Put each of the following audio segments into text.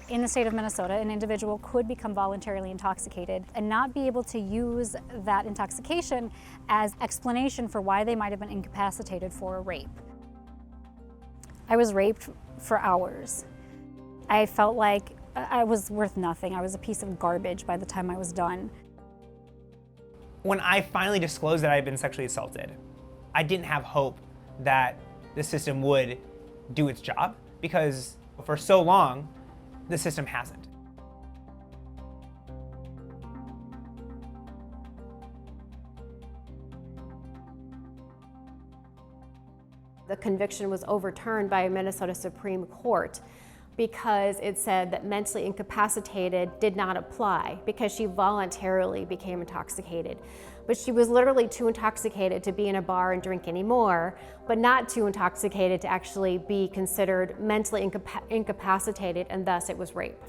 In the state of Minnesota, an individual could become voluntarily intoxicated and not be able to use that intoxication as explanation for why they might have been incapacitated for a rape. I was raped for hours. I felt like I was worth nothing. I was a piece of garbage by the time I was done. When I finally disclosed that I had been sexually assaulted, I didn't have hope that the system would do its job, because for so long, the system hasn't. The conviction was overturned by a Minnesota Supreme Court because it said that mentally incapacitated did not apply because she voluntarily became intoxicated. But she was literally too intoxicated to be in a bar and drink anymore, but not too intoxicated to actually be considered mentally incapacitated, and thus it was rape.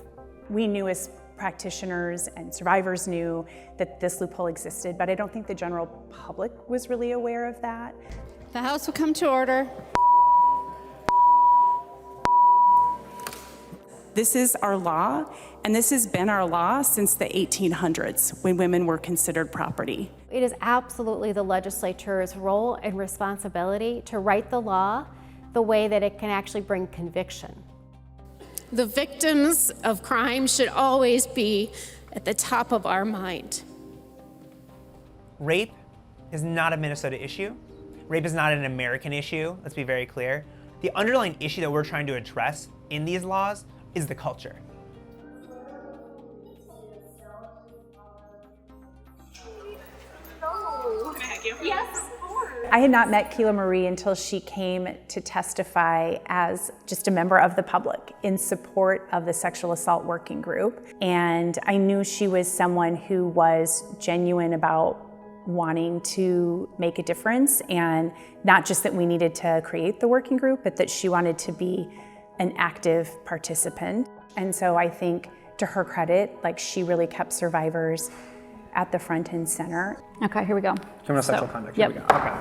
We knew as practitioners and survivors knew that this loophole existed, but I don't think the general public was really aware of that. The House will come to order. This is our law, and this has been our law since the 1800s, when women were considered property. It is absolutely the legislature's role and responsibility to write the law the way that it can actually bring conviction. The victims of crime should always be at the top of our mind. Rape is not a Minnesota issue. Rape is not an American issue, let's be very clear. The underlying issue that we're trying to address in these laws is the culture. I had not met Keela Marie until she came to testify as just a member of the public in support of the sexual assault working group. And I knew she was someone who was genuine about wanting to make a difference, and not just that we needed to create the working group, but that she wanted to be an active participant. And so I think, to her credit, like, she really kept survivors at the front and center. Okay, here we go. Criminal sexual conduct, yep. Here we go, okay.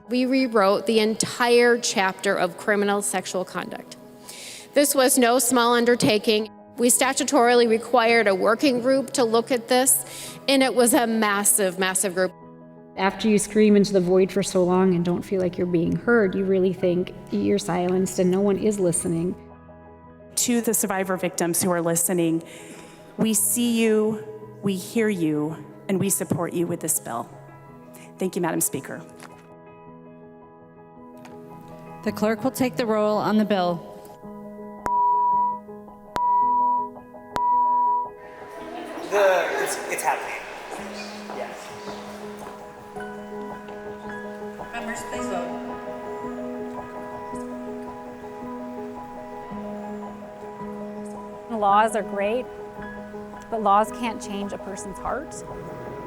We rewrote the entire chapter of criminal sexual conduct. This was no small undertaking. We statutorily required a working group to look at this, and it was a massive, massive group. After you scream into the void for so long and don't feel like you're being heard, you really think you're silenced and no one is listening. To the survivor victims who are listening, we see you, we hear you, and we support you with this bill. Thank you, Madam Speaker. The clerk will take the roll on the bill. It's happening. Yes. Members, please vote. Laws are great, but laws can't change a person's heart.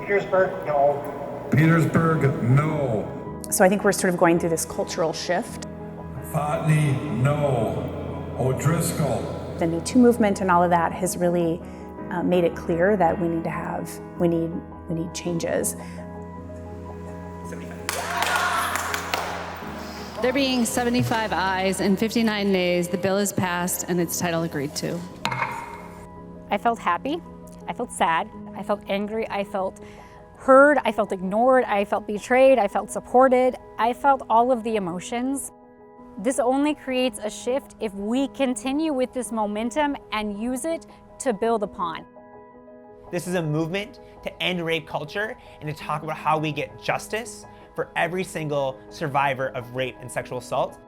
Petersburg, no. Petersburg, no. So I think we're sort of going through this cultural shift. Fotney, no. O'Driscoll. The Me Too movement and all of that has really made it clear that we need changes. There being 75 ayes and 59 nays, the bill is passed and its title agreed to. I felt happy, I felt sad, I felt angry, I felt heard, I felt ignored, I felt betrayed, I felt supported, I felt all of the emotions. This only creates a shift if we continue with this momentum and use it to build upon. This is a movement to end rape culture and to talk about how we get justice for every single survivor of rape and sexual assault,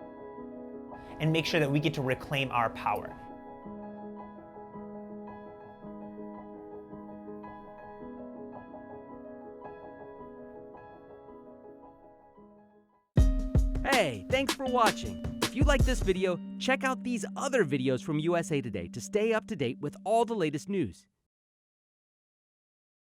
and make sure that we get to reclaim our power. Hey, thanks for watching. If you like this video, check out these other videos from USA Today to stay up to date with all the latest news.